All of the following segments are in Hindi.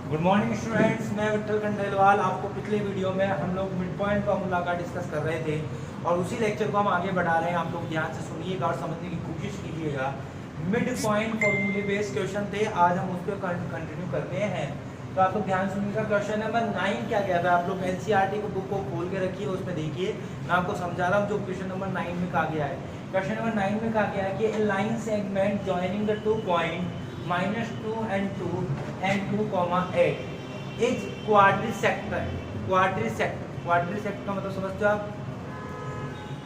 गुड मॉर्निंग स्टूडेंट्स, मैं विठल खंडेलवाल। आपको पिछले वीडियो में हम लोग मिड पॉइंट फॉर्मूला का डिस्कस कर रहे थे और उसी लेक्चर को हम आगे बढ़ा रहे हैं। आप लोग ध्यान से सुनिएगा और समझने की कोशिश कीजिएगा। मिड पॉइंट फॉर्मूले बेस्ड क्वेश्चन थे, आज हम उस पर कंटिन्यू करते हैं। तो आप लोग ध्यान सुनिएगा। क्वेश्चन नंबर 9 क्या गया था, आप लोग एनसीईआरटी की बुक को खोल के रखिए, उसमें देखिए। मैं आपको समझा रहा हूँ जो क्वेश्चन नंबर 9 में कहा गया है। क्वेश्चन नंबर 9 में कहा गया है कि a line segment joining the 2 point -2 and 2 and 2, 8 is quadrisector. Quadrisector का मतलब समझते हो आप,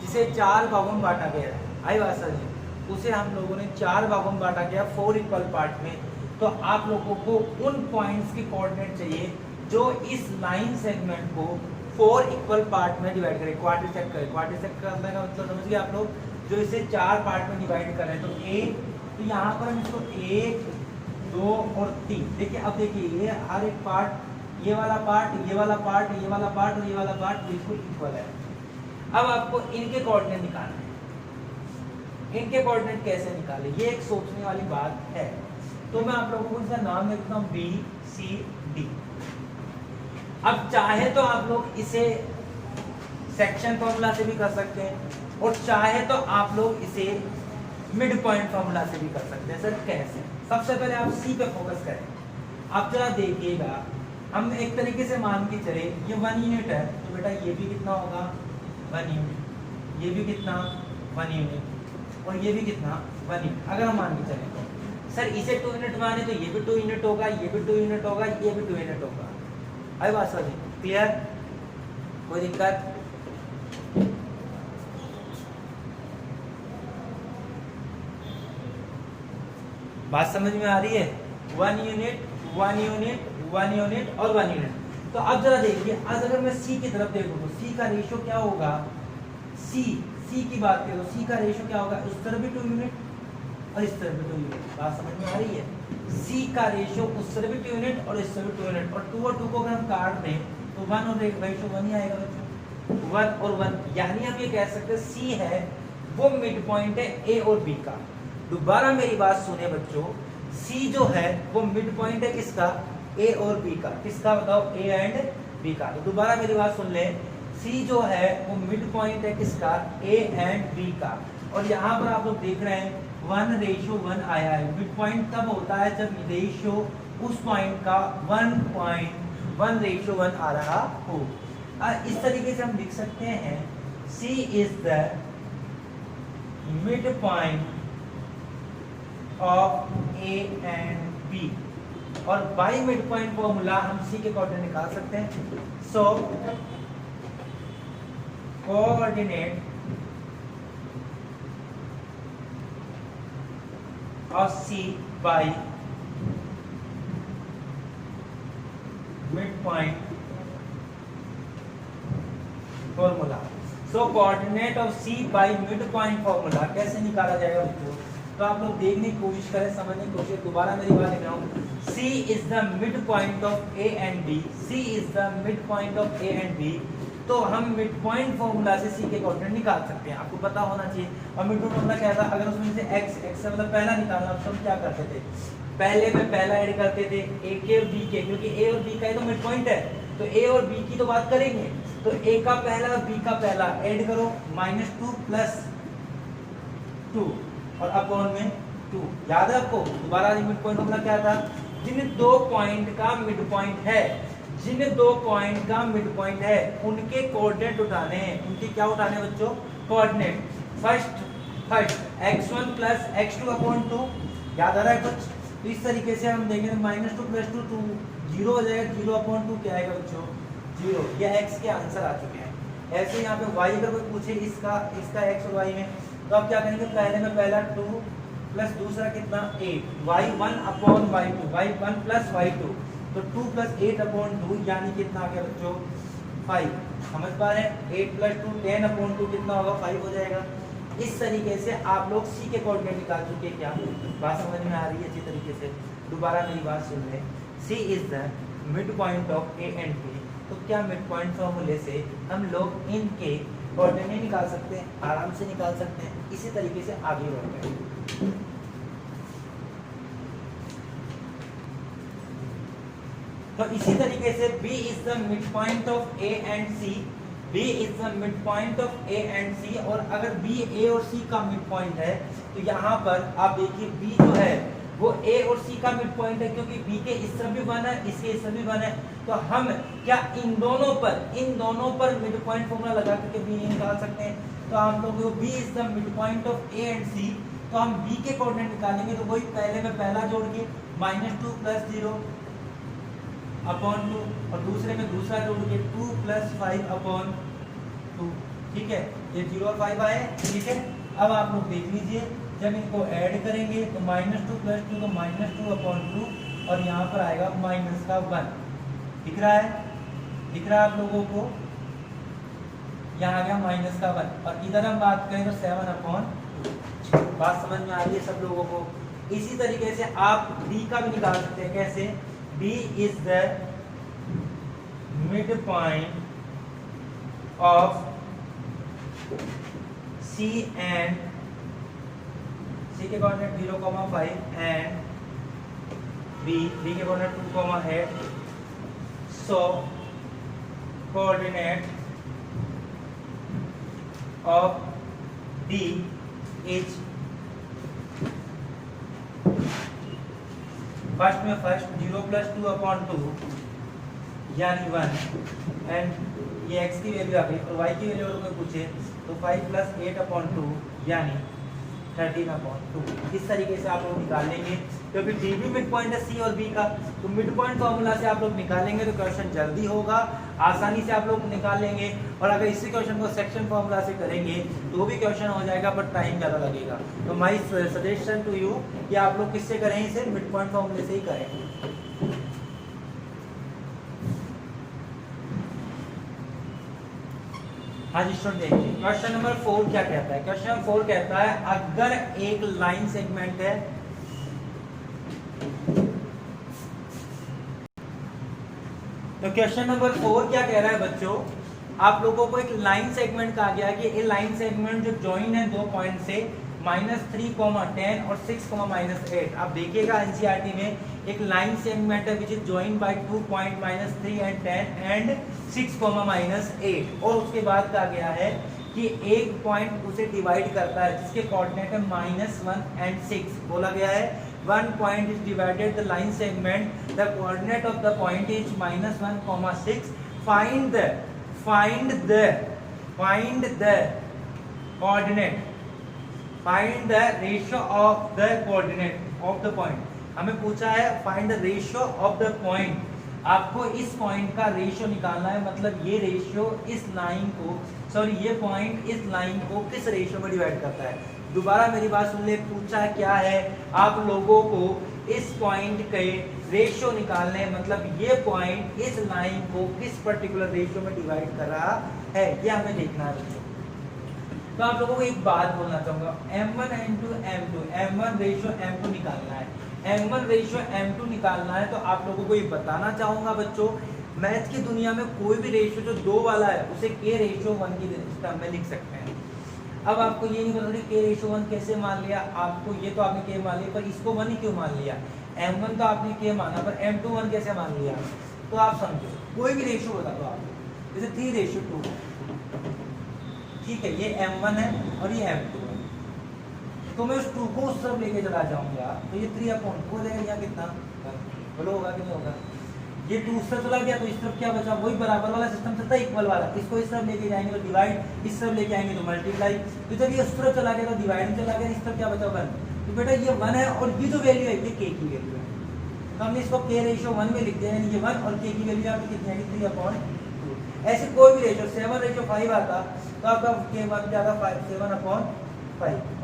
जिसे 4 भागों में बांटा गया है। आई बात समझिए, उसे हम लोगों ने 4 भागों में बांटा गया 4 इक्वल पार्ट में। तो आप लोगों को उन पॉइंट्स की कोऑर्डिनेट चाहिए जो इस लाइन सेगमेंट को 4 इक्वल पार्ट में डिवाइड करें। क्वाड्रिसेक्टर करने का मतलब समझ गए आप लोग, जो इसे 4 पार्ट में डिवाइड करें। तो तो यहाँ पर हम इसको 1, 2 और 3 देखिए। अब देखिए, ये हर एक पार्ट, ये वाला पार्ट, ये वाला पार्ट, ये वाला पार्ट और ये वाला पार्ट बिल्कुल इक्वल है। अब आपको इनके कोऑर्डिनेट निकालने हैं। इनके कोऑर्डिनेट कैसे निकाले, ये एक सोचने वाली बात है। तो मैं आप लोगों को इसका नाम देता हूँ बी सी डी। अब चाहे तो आप लोग इसे सेक्शन फॉर्मूला से भी कर सकते हैं और चाहे तो आप लोग इसे मिड पॉइंट फॉर्मूला से भी कर सकते हैं। सर कैसे? सबसे पहले आप सी पे फोकस करें। आप जरा देखिएगा, हम एक तरीके से मान के चले ये 1 यूनिट है, तो बेटा ये भी कितना होगा 1 यूनिट, ये भी कितना 1 यूनिट और ये भी कितना 1 यूनिट। अगर हम मान के चले तो सर इसे 2 यूनिट माने तो ये भी 2 यूनिट होगा, ये भी 2 यूनिट होगा, ये भी 2 यूनिट होगा। आई बात सर क्लियर? कोई दिक्कत? बात समझ में आ रही है? 1 यूनिट 1 यूनिट 1 यूनिट और 1 यूनिट। तो अब जरा देखिए, आज अगर मैं सी की तरफ देखूं तो सी का रेशियो क्या होगा? सी की बात करें तो सी का रेशियो क्या होगा? उस तरफ भी 2 यूनिट और इस तरफ भी 2 यूनिट। बात समझ में आ रही है? सी का रेशियो उस तरफ भी 2 यूनिट और इस तरफ भी 2 यूनिट, और 2 और 2 को अगर हम काट दें तो 1 और 1 रेशियो 1 ही आएगा बच्चों। 1 और 1 यानी हम ये कह सकते हैं सी है वो मिड पॉइंट है ए और बी का। दोबारा मेरी बात सुने बच्चों, सी जो है वो मिड पॉइंट है किसका? ए और बी का। किसका बताओ? ए एंड बी का। तो दोबारा मेरी बात सुन ले, सी जो है वो मिड पॉइंट है किसका? ए एंड बी का। और यहाँ पर आप लोग देख रहे हैं 1:1 आया है। मिड पॉइंट तब होता है जब रेशियो उस पॉइंट का 1:1 आ रहा हो। इस तरीके से हम लिख सकते हैं C is the mid point of A and B. और बाई मिड पॉइंट फॉर्मूला हम सी के कोऑर्डिनेट निकाल सकते हैं। So coordinate of C by mid point formula. So coordinate of C by mid point formula कैसे निकाला जाएगा बच्चों? तो आप लोग देखने की कोशिश करें, समझने की कोशिश। दोबारा मेरी बात लिख रहा हूँ, C is the mid point of A and B। C is the mid point of A and B। तो हम मिड पॉइंट फॉर्मूला से C के कोऑर्डिनेट निकाल सकते हैं। आपको पता होना चाहिए। और मिड पॉइंट फॉर्मूला क्या था? अगर उसमें से x से मतलब पहला निकालना, तो हम क्या करते थे? पहले में पहला ऐड करते थे A के और B के, क्योंकि A और B का ही तो मिड पॉइंट है। तो A और B की तो बात करेंगे, तो A का पहला और B का पहला ऐड करो, -2 + 2 और अपॉन में 2। याद है आपको? दोबारा मिड पॉइंट फॉर्मूला क्या था? जिन 2 पॉइंट का मिड पॉइंट है, जिन 2 पॉइंट का मिड पॉइंट है उनके कोऑर्डिनेट उठाने हैं। उनके क्या उठाने हैं बच्चों? Coordinate. First x1 + x2 upon 2। याद आ रहा है कुछ? तो इस तरीके से हम देखेंगे -2 + 2 2 0 हो जाएगा। 0 अपॉन 2 क्या आएगा बच्चों? 0। यह x के आंसर आ चुके हैं। ऐसे यहाँ पे y अगर कोई पूछे इसका x और y में, तो आप क्या करेंगे? पहले में पहला 2 प्लस दूसरा कितना 8, y1 upon y2, y1 plus y2, तो 2 + 8 अपॉन 2 यानी कितना आ गया बच्चों? 5। समझ पा रहे हैं? 8 + 2 10 अपॉन 2 कितना होगा? 5 हो जाएगा। इस तरीके से आप लोग सी के कोऑर्डिनेट निकाल चुके हैं। क्या बात समझ में आ रही है? अच्छी तरीके से दोबारा मेरी बात सुन लें। C is the mid point of A and B. तो क्या मिड पॉइंट फॉर्मूले से हम लोग इनके कोऑर्डिनेट निकाल सकते हैं? आराम से निकाल सकते हैं। इसी तरीके से आगे बढ़ते हैं। तो तो इसी तरीके से B is the mid point of A and C, B is the mid point of A and C, और अगर B A और C का मिड पॉइंट है तो यहाँ पर आप देखिए B जो है वो A और C का मिड पॉइंट है, क्योंकि B के इस तरफ भी 1 है, इसके इस तरफ भी 1 है, तो हम क्या इन दोनों पर मिड पॉइंट फॉर्मूला लगा करके B निकाल सकते हैं। तो हम लोग B is the mid point of A and C, तो हम B के कोऑर्डिनेट निकालेंगे तो वही पहले में पहला जोड़ के -2 + 0 अपॉन 2, और दूसरे में दूसरा जोड़ के 2 + 5 अपॉन 2, ठीक है, ये 0 और 5 आए, ठीक है। अब आप लोग देख लीजिए, जब इनको ऐड करेंगे तो -2 + 2 तो -2 अपॉन 2, और यहाँ पर आएगा -1, दिख रहा है आप लोगों को, यहाँ आ गया -1, और इधर हम बात करें तो 7 अपॉन 2। बात समझ में आ रही है सब लोगों को। इसी तरीके से आप D का भी निकाल सकते हैं, कैसे, D is the midpoint of C and C के कोऑर्डिनेट 0,5 and B के coordinate 2,8, so coordinate of D is first में 0 + 2 अपॉन 2 यानी 1, एंड ये x की वैल्यू आ गई, और y की वैल्यू अगर कोई पूछे तो 5 + 8 अपॉन 2 यानी 13 अपॉन 2। इस तरीके से आप लोग निकाल लेंगे, क्योंकि D भी मिड पॉइंट है C और B का, तो मिड पॉइंट फॉर्मूला से आप लोग निकालेंगे तो क्वेश्चन जल्दी होगा, आसानी से आप लोग निकाल लेंगे। और अगर इसी क्वेश्चन को सेक्शन फॉर्मूला से करेंगे तो भी क्वेश्चन हो जाएगा, पर टाइम ज़्यादा लगेगा। तो माय सजेशन टू यू कि आप लोग किससे करें, इसे मिड पॉइंट फॉर्मूले से ही करें। हाँ जी स्टूडेंट, देखिए क्वेश्चन नंबर 4 क्या कहता है। क्वेश्चन नंबर 4 कहता है, अगर एक लाइन सेगमेंट है, तो क्वेश्चन नंबर 4 क्या कह रहा है बच्चों, आप लोगों को एक लाइन सेगमेंट कहा गया कि ये लाइन सेगमेंट जो जॉइन है 2 पॉइंट से -3,10 और 6,-8। आप देखिएगा एनसीईआरटी में एक लाइन सेगमेंट है which is join by 2 point -3 and 10 and 6,-8, और उसके बाद कहा गया है कि एक पॉइंट उसे डिवाइड करता है जिसके कोऑर्डिनेट है -1 and 6। बोला गया है one point is divided the line segment, the coordinate of the point is -1, 6, find the coordinate, find the ratio of the coordinate of the point। हमें पूछा है find the ratio of the point, आपको इस पॉइंट का रेशियो निकालना है, मतलब ये रेशियो इस लाइन को, सॉरी ये पॉइंट इस लाइन को किस रेशियो में डिवाइड करता है। दोबारा मेरी बात सुन ले, पूछा क्या है आप लोगों को इस पॉइंट के रेशियो निकालने हैं, मतलब ये पॉइंट इस लाइन को किस पर्टिकुलर रेशियो में डिवाइड कर रहा है, ये हमें देखना है बच्चों। तो आप लोगों को एक बात बोलना चाहूंगा, m1 × m2, m1 ratio m2 निकालना है, m1 रेशियो m2 निकालना है। तो आप लोगों को ये बताना चाहूंगा बच्चों, मैथ की दुनिया में कोई भी रेशियो जो 2 वाला है उसे k/1 की टर्म में लिख सकते हैं। अब आपको ये नहीं पता k/1 कैसे मान लिया, आपको ये तो आपने k मान लिया, पर इसको 1 ही क्यों मान लिया। m1 तो आपने k माना, पर m2 1 कैसे मान लिया। तो आप समझो, कोई भी रेशियो बता दो आप, जैसे 3:2, ठीक है, ये m1 है और ये m2 है, तो मैं उस 2 को उस तरफ लेके चला जाऊंगा, तो ये 3/4 हो जाएगा, यहाँ कितना बोलो होगा कि नहीं होगा। ये 2 उस तरफ चला गया तो इस तरफ क्या बचा, वही बराबर वाला सिस्टम चलता है, इक्वल वाला। इसको इस तरफ लेके जाएंगे तो डिवाइड, इस तरफ लेके आएंगे तो मल्टीप्लाई। तो जब ये उस तरफ चला गया तो डिवाइड में चला गया, इस तरफ क्या बचा 1। तो बेटा ये 1 है, और ये जो वैल्यू है ये k की वैल्यू है, तो हमने इसको k/1 में लिख दिया, यानी ये 1 और k की वैल्यू यहाँ पे कितनी है 3/2। ऐसे कोई भी रेशियो 7/5 आता तो आपका k1 क्या था 7/5।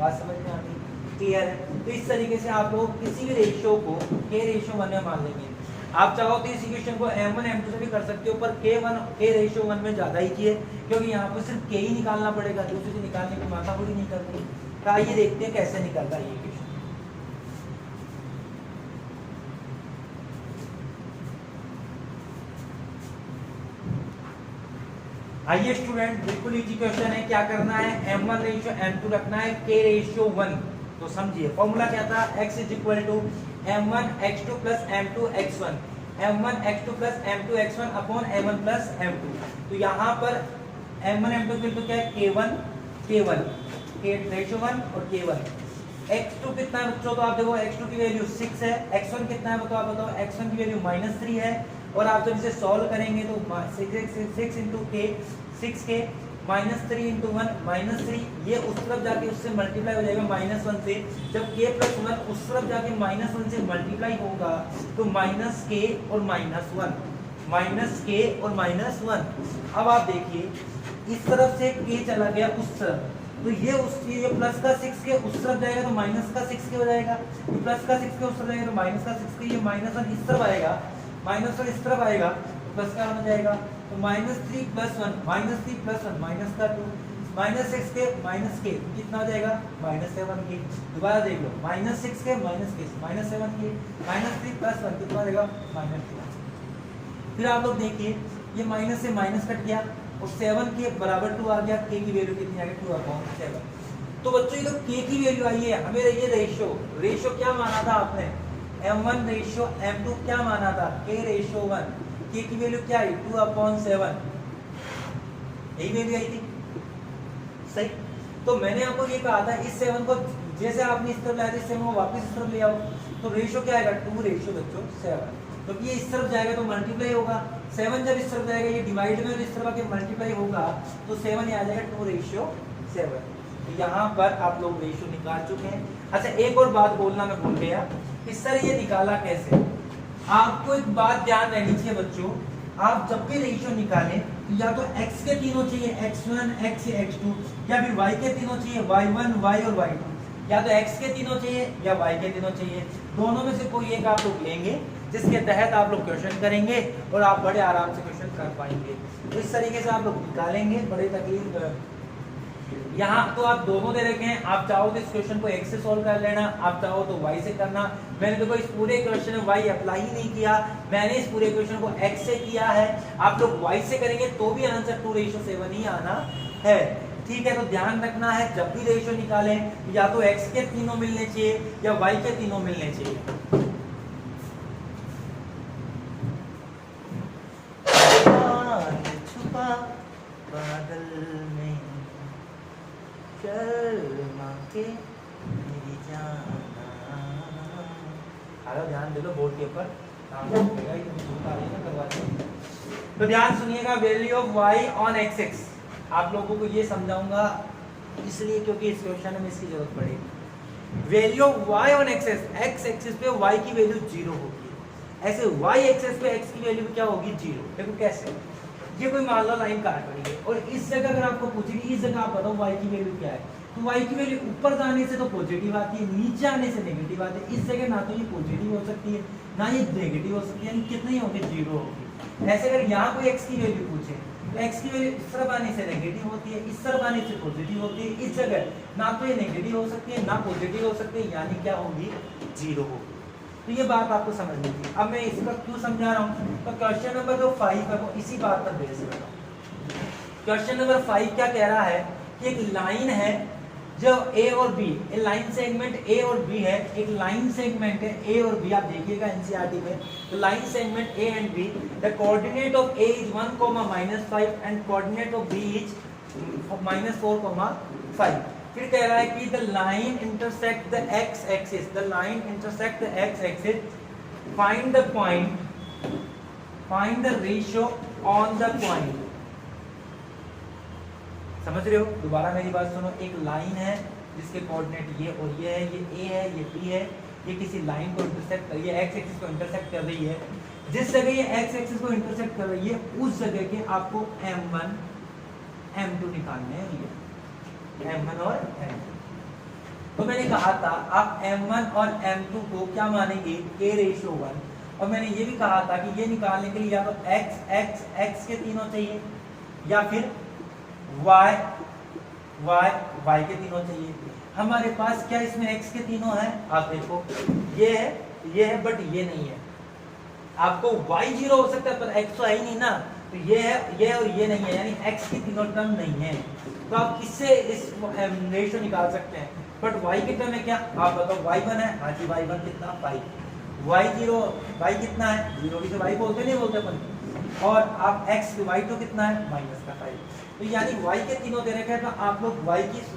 बात समझ में आती, क्लियर है। तो इस तरीके से आप लोग किसी भी रेशियो को k/1 में मान लेंगे। आप चाहो तो इस इक्वेशन को m1 m2 से भी कर सकते हो, पर k/1 में ज्यादा ही चाहिए, क्योंकि यहाँ पर सिर्फ k ही निकालना पड़ेगा, दूसरी से निकालने की माथा पूरी नहीं करती। तो आइए देखते हैं कैसे निकलता है ये इक्वेशन। आइए स्टूडेंट, बिल्कुल इजी क्वेश्चन है। क्या करना है, m1 रेशियो m2 रखना है, k/1। तो समझिए फॉर्मूला क्या था, x = m1 x2 + m2 x1। m1 x2 plus m2 x1 upon m1 plus m2। तो यहाँ पर m1 m2 की वैल्यू क्या है, k1 k रेशियो 1 और k1। x2 कितना है बच्चों, तो आप देखो x2 की वैल्यू 6 है, x1 कितना है तो आप बताओ, x1 की वैल्यू -3 है। और आप जब इसे सॉल्व करेंगे तो 6 इंटू k 6k -3 इंटू 1 -3, ये उस तरफ जाके उससे मल्टीप्लाई हो जाएगा -1 से। जब k प्लस 1 उस तरफ जाके -1 से मल्टीप्लाई होगा तो -k और -1 -k और -1। अब आप देखिए इस तरफ से k चला गया उस तरफ, तो ये प्लस का 6k उस तरफ जाएगा तो माइनस का 6k हो जाएगा, ये प्लस का 6k उस तरफ जाएगा तो माइनस का 6k, ये -1 इस तरफ आएगा, -1 इस तरफ आएगा तो प्लस का हो जाएगा, तो -3 + 1 -3 + 1 माइनस का 2 -6k -k कितना हो जाएगा, -7k। दोबारा देख लो, -6k -k -7k -3 + 1 कितना हो जाएगा, -2। फिर आप लोग देखिए ये माइनस से माइनस कट गया और 7 के बराबर 2 आ गया, k की वैल्यू कितनी आ गई, 2/7। तो बच्चों ये तो k की वैल्यू आई है, हमें ये रेशियो क्या माना था आपने, m1 रेशियो m2 क्या माना था, k रेशियो 1, k की वैल्यू क्या आई 2/7, यही वैल्यू आई थी, सही। तो मैंने आपको ये कहा था इस 7 को जैसे आपने इस तरफ लाया था, इस 7 को वापस इस तरफ ले आओ, तो रेशियो क्या आएगा 2 रेशियो बच्चों 7। तो ये इस तरफ जाएगा तो मल्टीप्लाई होगा, 7 जब इस तरफ जाएगा ये डिवाइड में और इस तरफ आके मल्टीप्लाई होगा तो 7 ये आ जाएगा 2/7। तो यहाँ पर आप लोग रेशियो निकाल चुके हैं। अच्छा एक और बात बोलना मैं भूल गया, इस तरह ये निकाला कैसे, आपको एक बात ध्यान रहनी चाहिए बच्चों, आप जब भी रेशियो निकालें या तो x के तीनों चाहिए x1 x x2, या फिर y के तीनों चाहिए y1 y और y2, या तो x के तीनों चाहिए या y के तीनों चाहिए, दोनों में से कोई एक आप लोग लेंगे जिसके तहत आप लोग क्वेश्चन करेंगे और आप बड़े आराम से क्वेश्चन कर पाएंगे। तो इस तरीके से आप लोग निकालेंगे, बड़े तकलीफ। यहाँ तो आप दोनों दे रखे हैं, आप चाहो तो इस क्वेश्चन को x से सॉल्व कर लेना, आप चाहो तो y से करना। मैंने देखो इस पूरे क्वेश्चन में y अप्लाई ही नहीं किया, मैंने इस पूरे क्वेश्चन को x से किया है। आप लोग y से करेंगे तो भी आंसर 2/7 ही आना है, ठीक है। तो ध्यान रखना है जब भी रेशियो निकालें या तो x के तीनों मिलने चाहिए या y के तीनों मिलने चाहिए। बादल में शर्मा के मेरी जान, ध्यान दे लो बोर्ड के ऊपर, तो ध्यान सुनिएगा। Value of y on x आप लोगों को ये समझाऊंगा इसलिए क्योंकि इस क्वेश्चन में इसकी जरूरत पड़ेगी। Value of y on x axis पे y की वैल्यू 0 होगी, ऐसे y एक्सिस पे x की वैल्यू क्या होगी 0। देखो कैसे, ये कोई मान लो लाइन काट रही है और इस जगह अगर आपको पूछेगी इस जगह आप बताओ y की वैल्यू क्या है, तो y की वैल्यू ऊपर जाने से तो पॉजिटिव आती है, नीचे आने से नेगेटिव आती है। इस जगह ना तो ये पॉजिटिव हो सकती है ना ये नेगेटिव हो सकती है, यानी कितनी होगी 0 होगी। ऐसे अगर यहाँ कोई x की वैल्यू पूछे तो x की वैल्यू इस तरफ आने से नेगेटिव होती है, इस तरफ आने से पॉजिटिव होती है। इस जगह ना तो ये नेगेटिव हो सकती है ना पॉजिटिव हो सकती है, यानी क्या होगी 0 होगी। तो ये बात आपको समझनी थी। अब मैं इसका क्यों समझा रहा हूँ, तो क्वेश्चन नंबर जो 5 है वो इसी बात पर बेस कर रहा हूँ। क्वेश्चन नंबर 5 क्या कह रहा है कि एक लाइन है जो A और B, लाइन सेगमेंट A और B है, एक लाइन सेगमेंट है A और B, आप देखिएगा एनसीईआरटी में, तो line segment A and B, the coordinate of A is 1, -5 and coordinate of B is -4, 5। फिर कह रहा है कि the line intersect the x axis, the line intersect the x axis, find the point, find the ratio on the point. समझ रहे हो, दोबारा मेरी बात सुनो। एक लाइन है जिसके कोऑर्डिनेट ये और ये है, ये A है ये B है, ये किसी लाइन को इंटरसेक्ट कर रही है, x एक्सिस को इंटरसेक्ट कर रही है। जिस जगह ये x एक्सिस को इंटरसेक्ट कर रही है उस जगह के आपको m1 m2 निकालने हैं, m1 और m2। तो मैंने कहा था आप m1 और m2 को क्या मानेंगे k/1, और मैंने ये भी कहा था कि ये निकालने के लिए या तो x के तीनों चाहिए या फिर y के तीनों चाहिए। हमारे पास क्या इसमें x के तीनों है, आप देखो ये है बट ये नहीं है। आपको y 0 हो सकता है पर x तो है ही नहीं ना, तो ये है और ये नहीं है, यानी x की तीनों टर्म नहीं है। तो आप किससे इस रेशियो निकाल सकते हैं, बट y की टर्म है क्या, आप बताओ y1 है, हाँ जी y1 कितना 5, y0 y कितना है 0 भी तो y बोलते नहीं बोलते अपन, और आप x y2 कितना है -5। तो यानी y के तीनों दे रखे हैं, तो आप लोग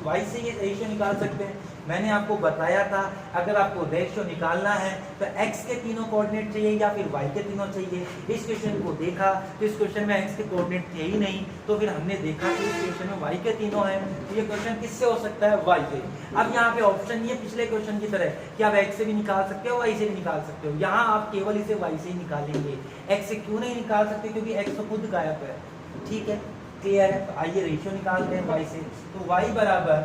y से ये रेशियो निकाल सकते हैं। मैंने आपको बताया था अगर आपको रेशियो निकालना है तो x के तीनों कोऑर्डिनेट चाहिए या फिर y के तीनों चाहिए। इस क्वेश्चन को देखा तो इस क्वेश्चन में x के कोऑर्डिनेट थे ही नहीं, तो फिर हमने देखा कि इस क्वेश्चन में y के तीनों हैं, तो ये क्वेश्चन किससे हो सकता है y से। अब यहाँ पे ऑप्शन नहीं है पिछले क्वेश्चन की तरह कि आप x से भी निकाल सकते हो y से भी निकाल सकते हो, यहाँ आप केवल इसे y से ही निकालेंगे। x से क्यों नहीं निकाल सकते, क्योंकि x तो खुद गायब है। ठीक है, क्लियर है। तो आइए रेशियो निकालते हैं y से। तो y बराबर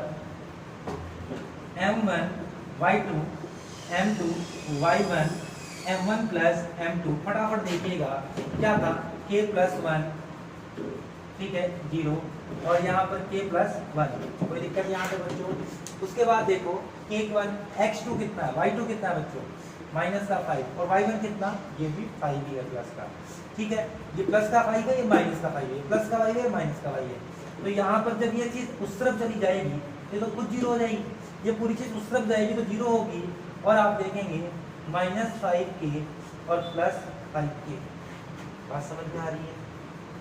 m1 y2 m2 y1 m1 plus m2, फटाफट देखिएगा क्या था k प्लस 1, ठीक है 0, और यहाँ पर k प्लस 1, कोई दिक्कत यहाँ पे बच्चों। उसके बाद देखो k1 x2 कितना है y2 कितना है बच्चों -5, और y1 कितना, ये भी 5 ही है प्लस का। ठीक है, ये प्लस का 5 है, ये माइनस का 5 है, प्लस का 5 है, माइनस का 5 है। तो यहाँ पर जब ये चीज उस तरफ चली जाएगी ये तो खुद 0 हो जाएगी, ये पूरी चीज उस तरफ जाएगी तो 0 होगी, और आप देखेंगे -5k और +5k। बात समझ में आ रही है?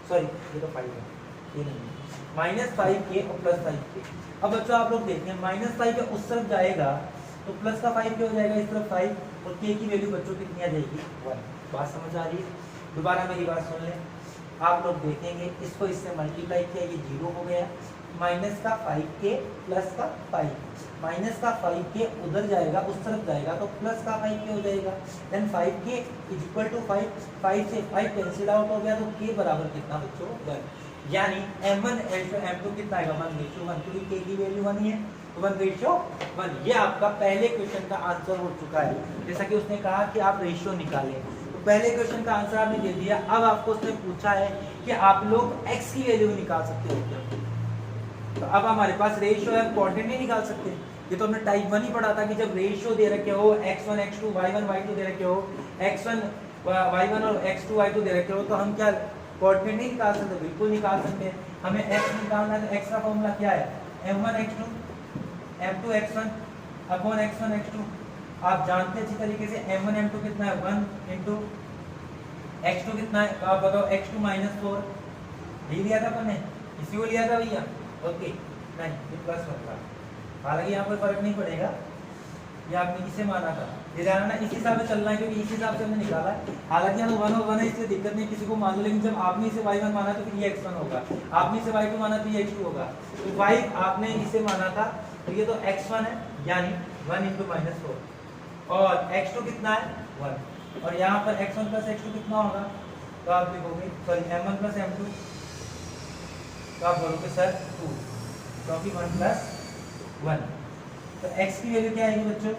सॉरी ये तो 5 है, ये नहीं है, -5k और +5k। अब बच्चों आप लोग देखें -5 उस तरफ जाएगा तो प्लस का 5 क्या हो जाएगा इस तरफ 5, और k की वैल्यू बच्चों कितनी आ जाएगी 1। बात समझ आ रही है? दोबारा मेरी बात सुन लें, आप लोग देखेंगे इसको इससे मल्टीप्लाई किया, ये 0 हो गया, माइनस का 5k प्लस का 5, माइनस का 5k उधर जाएगा उस तरफ जाएगा तो प्लस का 5k हो जाएगा। देन 5k इक्वल टू 5, 5 से 5 कैंसिल आउट हो गया तो k बराबर कितना बच्चों 1, यानी m1 m2 कितना आएगा 1:1, क्योंकि k की वैल्यू 1 ही है, 1:1। ये आपका पहले क्वेश्चन का आंसर हो चुका है। जैसा कि उसने कहा कि आप रेशियो निकालें, तो पहले क्वेश्चन का आंसर आपने दे दिया। अब आपको उसने पूछा है कि आप लोग x की वैल्यू निकाल सकते हो क्या, तो अब हमारे पास रेशियो है, कोऑर्डिनेट नहीं निकाल सकते। ये तो हमने टाइप 1 ही पढ़ा था कि जब रेशियो दे रखे हो x1 x2 y1 y2 दे रखे हो, x1 y1 और x2 y2 दे रखे हो, तो हम क्या कोऑर्डिनेट नहीं निकाल सकते? बिल्कुल निकाल सकते हैं। हमें x निकालना है तो x का फॉर्मूला क्या है, m1 x2 m2 x1 upon x1 x2। आप जानते हैं अच्छी तरीके से m1 m2 कितना है 1 इंटू x2 कितना है, तो आप बताओ x2 -4, यही लिया था अपन ने, इसी को लिया था भैया। ओके नहीं, ये +1 था, हालांकि यहाँ पर फर्क नहीं पड़ेगा, ये आपने इसे माना था, ये जानना इस हिसाब से चलना है क्योंकि इस हिसाब से हमने निकाला है। हालांकि यहाँ 1 और 1 है इसलिए दिक्कत नहीं, किसी को मान लो, लेकिन जब आपने इसे y1 माना तो फिर ये x1 होगा, आपने इसे y2 माना तो ये x2 होगा। तो y आपने इसे माना था तो ये तो x1 है, यानी 1 × -4, और x2 कितना है 1, और यहाँ पर x1 + x2 कितना होगा, तो आप देखोगे सॉरी m1 + m2, तो आप बोलोगे सर 2, क्योंकि 1 + 1। तो x की वैल्यू क्या आएगी बच्चों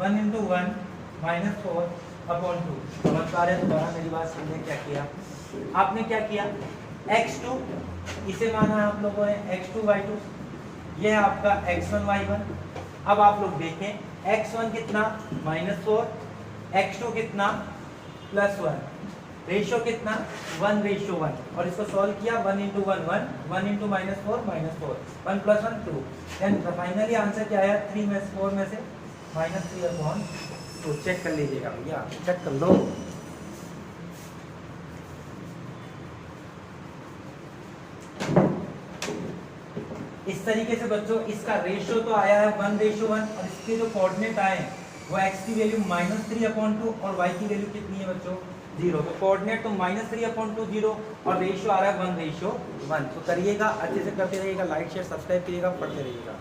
1 × 1 -4/2। समझ पा रहे हैं? दोबारा मेरी बात समझे, क्या किया आपने, क्या किया x2 इसे माना आप लोगों ने x2 y2, ये है आपका x1 y1। अब आप लोग देखें x1 कितना -4, x2 कितना +1, रेशियो कितना 1:1, और इसको सॉल्व किया 1 × 1 1, 1 × -4 -4, 1 + 1 2, देन फाइनली आंसर क्या आया 3 में 4 में से -3/2। चेक कर लीजिएगा भैया, चेक कर लो। इस तरीके से बच्चों इसका रेशियो तो आया है 1:1, और इसके जो कोऑर्डिनेट आए वो x की वैल्यू -3/2 और y की वैल्यू कितनी है बच्चों 0। तो कोऑर्डिनेट तो -3/2 0, और रेशियो आ रहा है 1:1। तो करिएगा, अच्छे से करते रहिएगा, लाइक शेयर सब्सक्राइब करिएगा, पढ़ते रहिएगा।